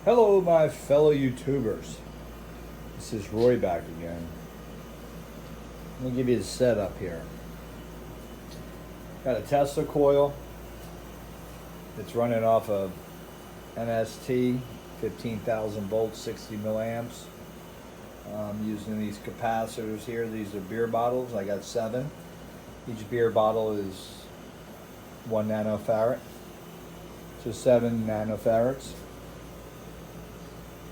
Hello, my fellow YouTubers. This is Roy back again. Let me give you the setup here. Got a Tesla coil. It's running off of NST, 15,000 volts, 60 milliamps. I'm using these capacitors here. These are beer bottles. I got 7. Each beer bottle is 1 nanofarad. So 7 nanofarads.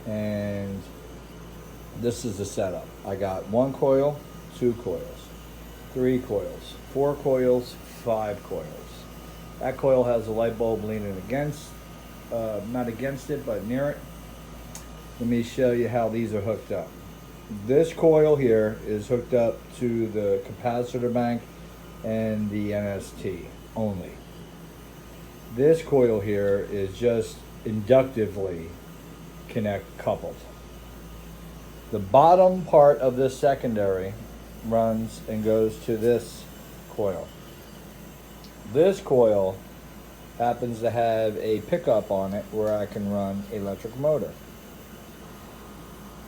And this is the setup. I got 1 coil, 2 coils, 3 coils, 4 coils, 5 coils. That coil has a light bulb leaning against, not against it, but near it. Let me show you how these are hooked up. This coil here is hooked up to the capacitor bank and the NST only. This coil here is just inductively coupled. The bottom part of this secondary runs and goes to this coil. This coil happens to have a pickup on it where I can run electric motor.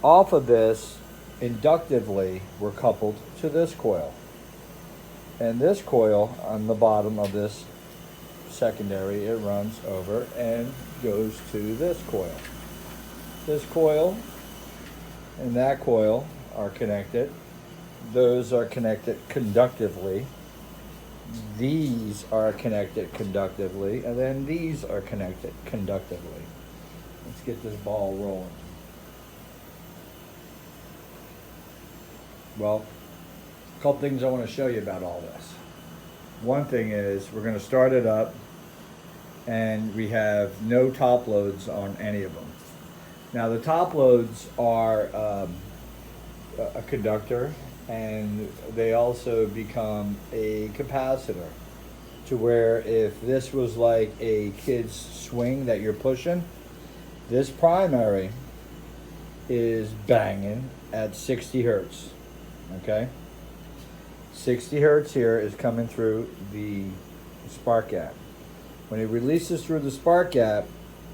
Off of this, inductively, we're coupled to this coil. And this coil on the bottom of this secondary, it runs over and goes to this coil. This coil and that coil are connected. Those are connected conductively. These are connected conductively. And then these are connected conductively. Let's get this ball rolling. Well, a couple things I want to show you about all this. One thing is we're going to start it up and we have no top loads on any of them. Now the top loads are a conductor, and they also become a capacitor, to where if this was like a kid's swing that you're pushing, this primary is banging at 60 hertz, okay? 60 hertz here is coming through the spark gap. When it releases through the spark gap,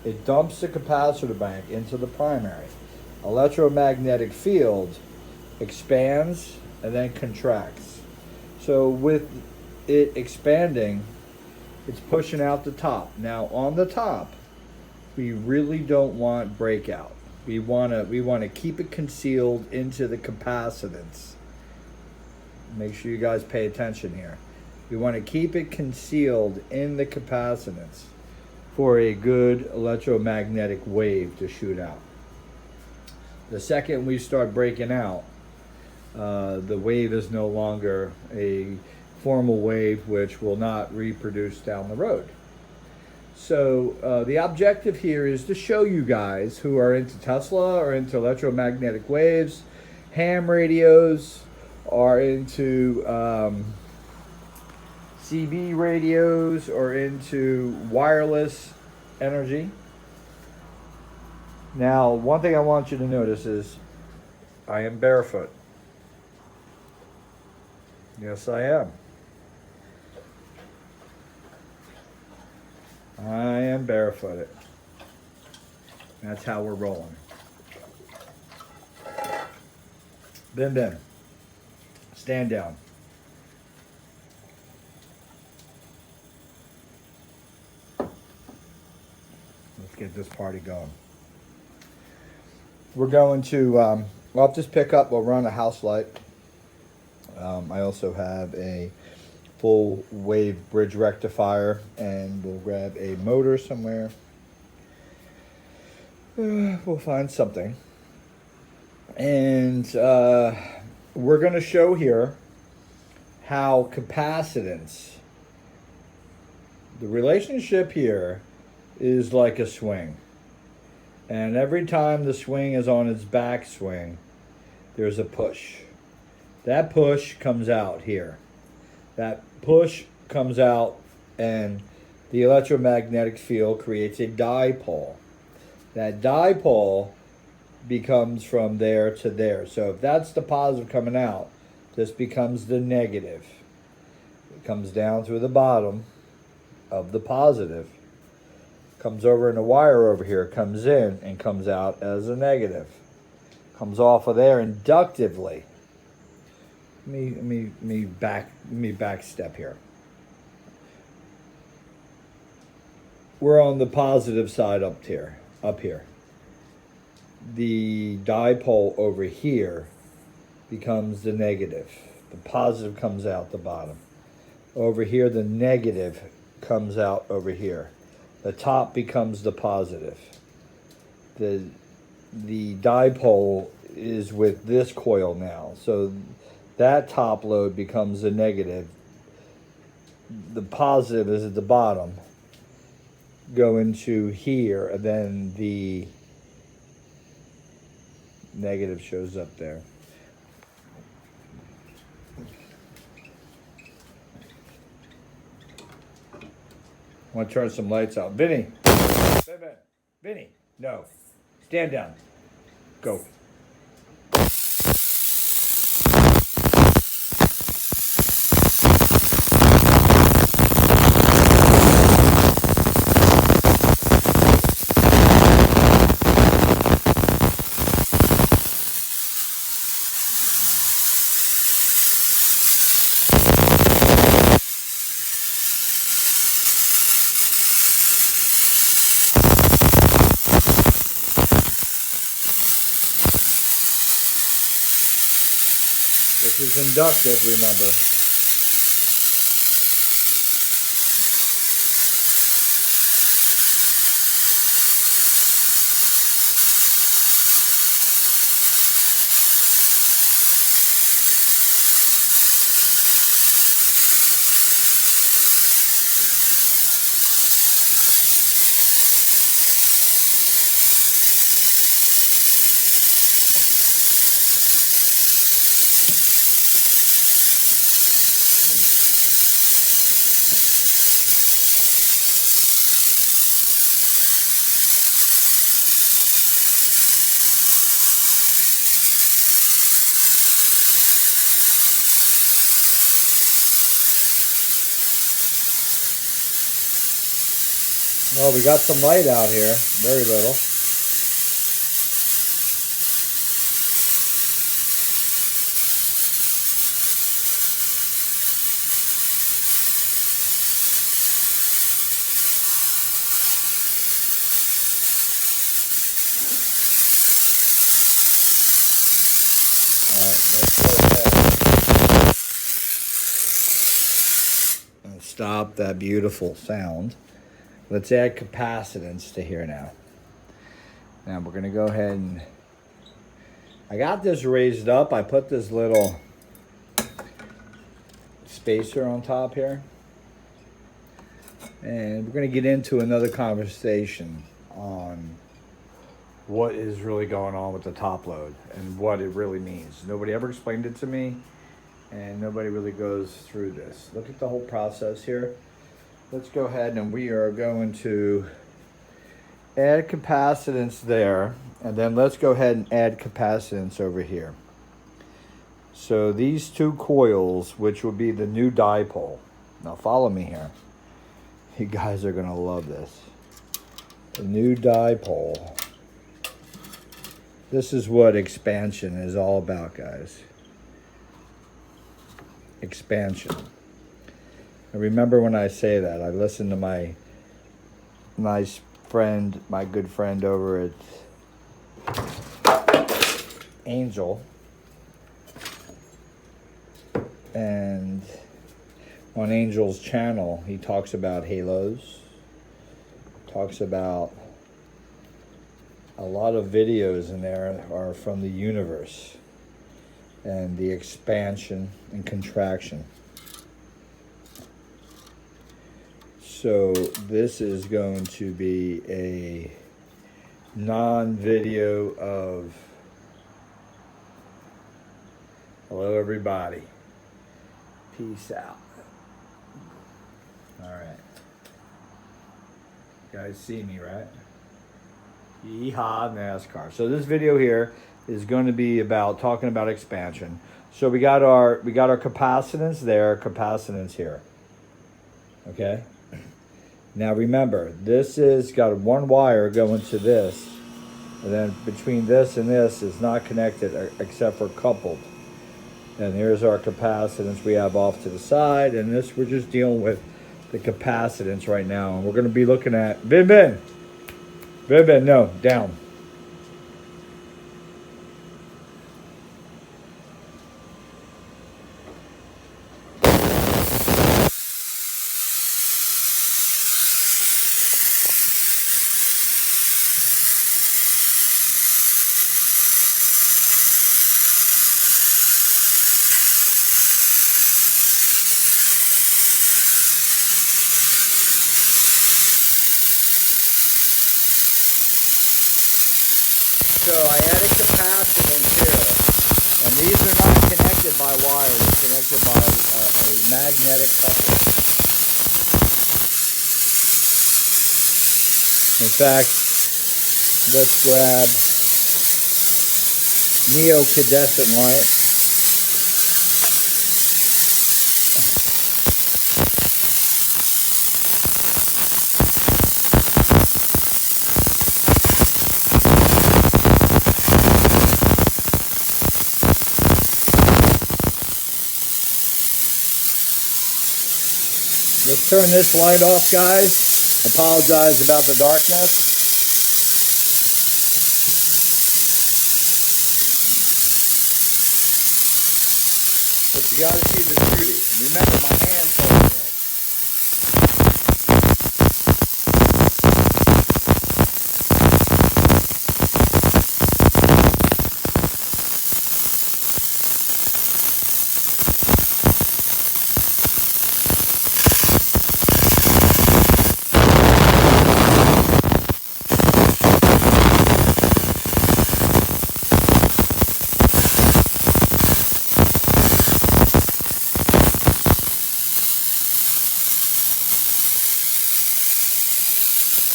it dumps the capacitor bank into the primary. Electromagnetic field expands and then contracts. So with it expanding, it's pushing out the top. Now on the top, we really don't want breakout. We want to keep it concealed into the capacitance. Make sure you guys pay attention here. We want to keep it concealed in the capacitance for a good electromagnetic wave to shoot out. The second we start breaking out, the wave is no longer a formal wave which will not reproduce down the road. So the objective here is to show you guys who are into Tesla or into electromagnetic waves, ham radios, or into CB radios, or into wireless energy. Now, one thing I want you to notice is I am barefoot. Yes, I am. I am barefooted. That's how we're rolling. Ben, stand down. Let's get this party going. We're going to, off this pickup, we'll run a house light. I also have a full wave bridge rectifier, and we'll grab a motor somewhere. We'll find something. And we're going to show here how capacitance, the relationship here is like a swing. And every time the swing is on its backswing, there's a push. That push comes out here. That push comes out, and the electromagnetic field creates a dipole. That dipole becomes from there to there. So if that's the positive coming out, this becomes the negative. It comes down through the bottom of the positive comes over in the wire over here, comes in and comes out as a negative. Comes off of there inductively. Let me back step here. We're on the positive side up here. The dipole over here becomes the negative. The positive comes out the bottom. Over here, the negative comes out over here. The top becomes the positive. The dipole is with this coil now. So that top load becomes the negative. The positive is at the bottom. Go into here, and then the negative shows up there. I want to turn some lights out. Vinny. Vinny. No. Stand down. Go. This is inductive, remember. Well, we got some light out here, very little. And stop that beautiful sound. Let's add capacitance to here now. Now we're gonna go ahead and, I got this raised up. I put this little spacer on top here. And we're gonna get into another conversation on what is really going on with the top load and what it really means. Nobody ever explained it to me, and nobody really goes through this. Look at the whole process here. Let's go ahead and we are going to add capacitance there, and then let's go ahead and add capacitance over here. So these two coils, which will be the new dipole. Now follow me here. You guys are gonna love this. The new dipole. This is what expansion is all about, guys. Expansion. And remember when I say that, I listened to my nice friend, my good friend over at Angel. And on Angel's channel, he talks about halos, talks about a lot of videos in there are from the universe and the expansion and contraction. So this is going to be a non-video of hello everybody. Peace out. All right. You guys see me, right? Yeehaw, NASCAR. So this video here is going to be about talking about expansion. So we got our capacitance there, capacitance here. Okay? Now remember, this is got one wire going to this, and then between this and this is not connected except for coupled. And here's our capacitance we have off to the side, and this we're just dealing with the capacitance right now. And we're going to be looking at Vin, no, down. So I added capacitance here, and these are not connected by wire, they're connected by a magnetic coupling. In fact, let's grab neocandescent light. Let's turn this light off, guys. Apologize about the darkness. But you gotta see the beauty. And remember, my hand's holding it.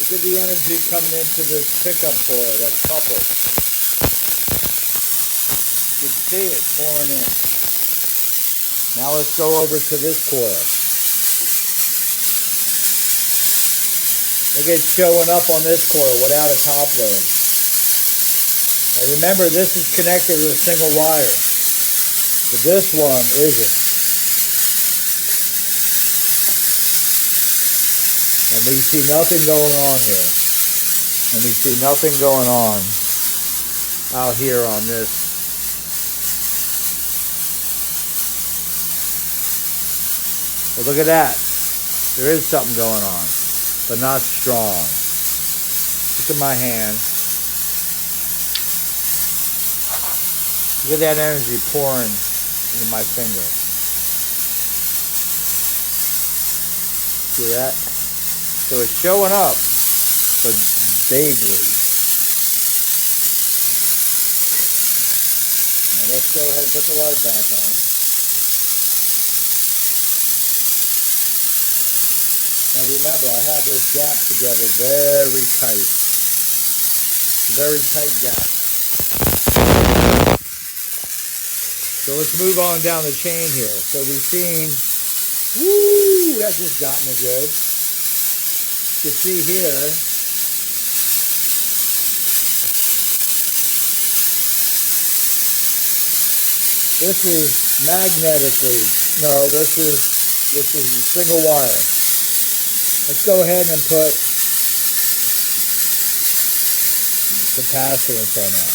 Look at the energy coming into this pickup coil that's coupled. You can see it pouring in. Now let's go over to this coil. Look at it showing up on this coil without a top load. Now remember, this is connected with a single wire, but this one isn't. And we see nothing going on here. And we see nothing going on out here on this. But look at that. There is something going on, but not strong. Look at my hand. Look at that energy pouring into my finger. See that? So it's showing up, but vaguely. Now let's go ahead and put the light back on. Now remember, I have this gap together very tight. Very tight gap. So let's move on down the chain here. So we've seen, woo, that just got me good. You see here, this is magnetically, no, this is single wire. Let's go ahead and put capacitance on that.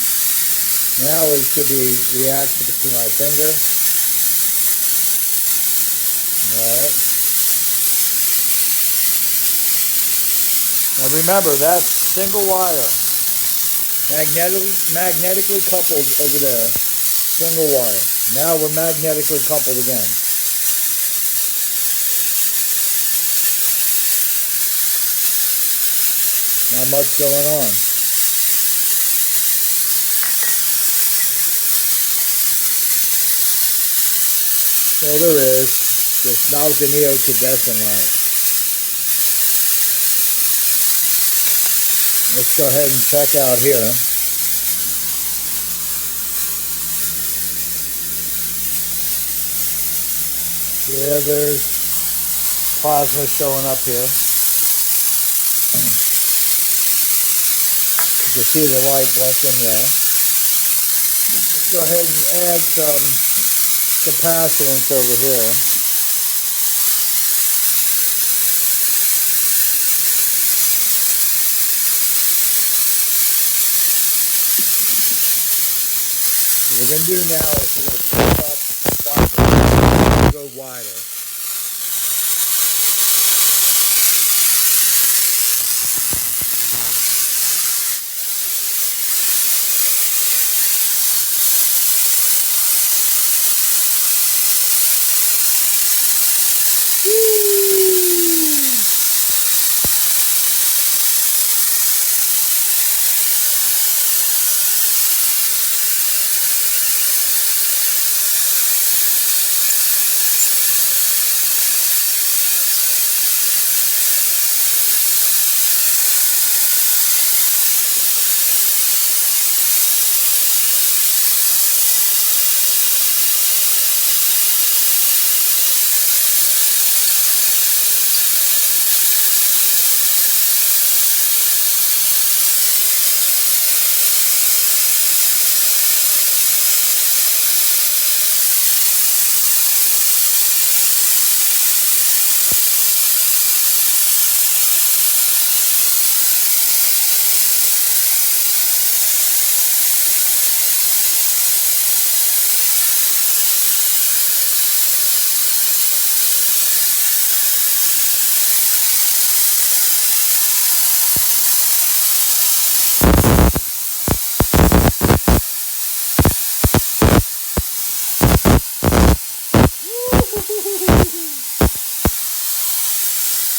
Now we should be reaction between our finger. All right. Now remember, that's single wire, magnetically coupled over there, single wire. Now we're magnetically coupled again. Not much going on. No, there is, just not with the neocandescent light. Let's go ahead and check out here. Yeah, there's plasma showing up here. you see the light went in there. Let's go ahead and add some capacitance over here. What we're going to do now is we're going to turn up and go wider.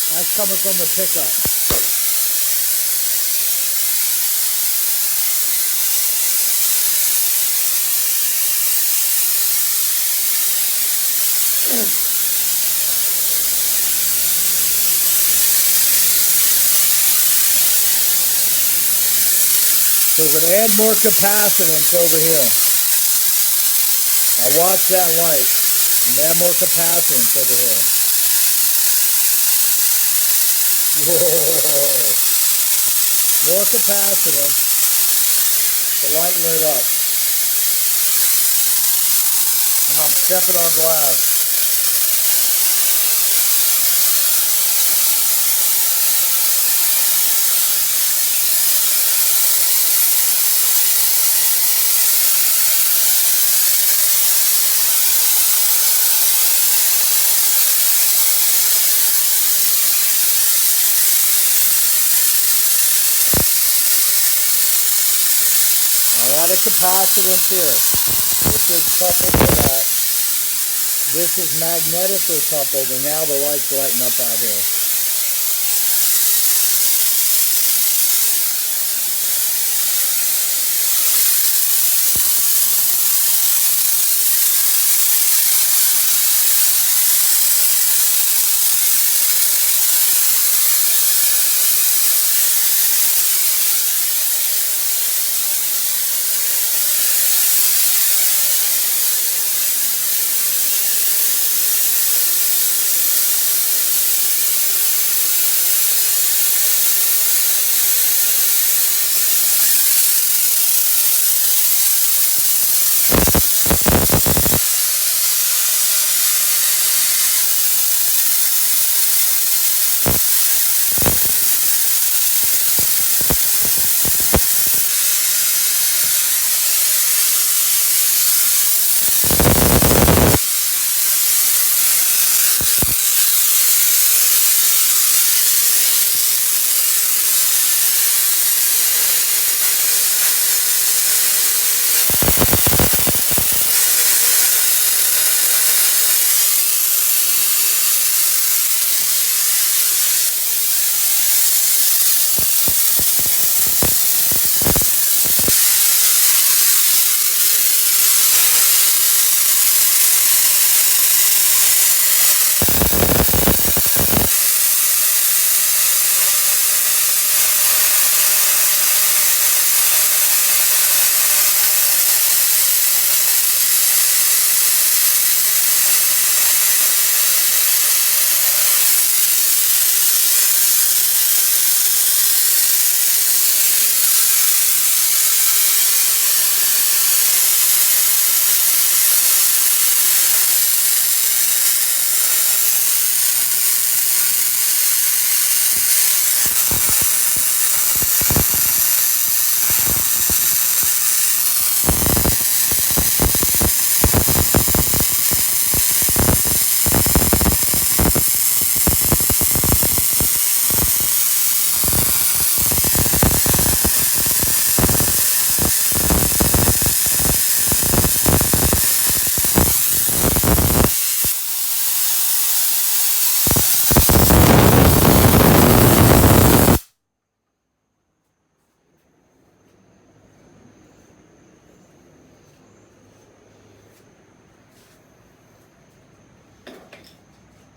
That's coming from the pickup. So we're going to add more capacitance over here. Now watch that light. And add more capacitance over here. Whoa. More capacitance. The light lit up. And I'm stepping on glass. I added capacitance here. This is coupled to that. This is magnetically coupled, and now the light's lighting up out here.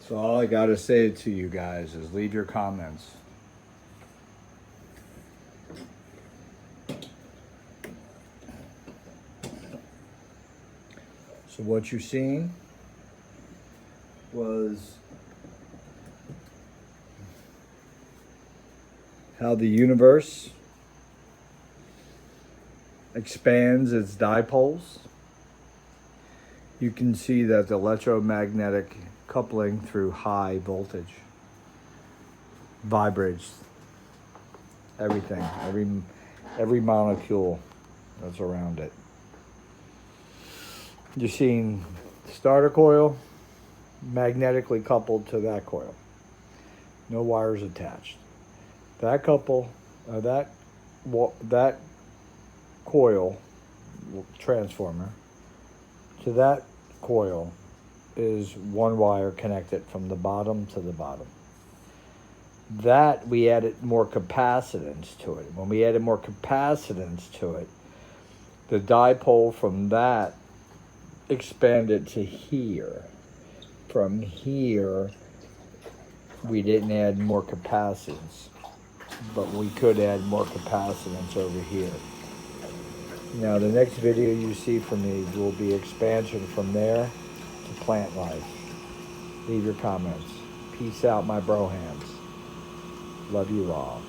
So all I gotta say to you guys is leave your comments. So what you seen was how the universe expands its dipoles. You can see that the electromagnetic coupling through high voltage vibrates everything, every molecule that's around it. You're seeing starter coil magnetically coupled to that coil. No wires attached. That that coil transformer to that coil is one wire connected from the bottom to the bottom. That we added more capacitance to it. When we added more capacitance to it, the dipole from that expanded to here. From here, we didn't add more capacitance, but we could add more capacitance over here. Now the next video you see from me will be expansion from there to plant life. Leave your comments. Peace out, my bro hands. Love you all.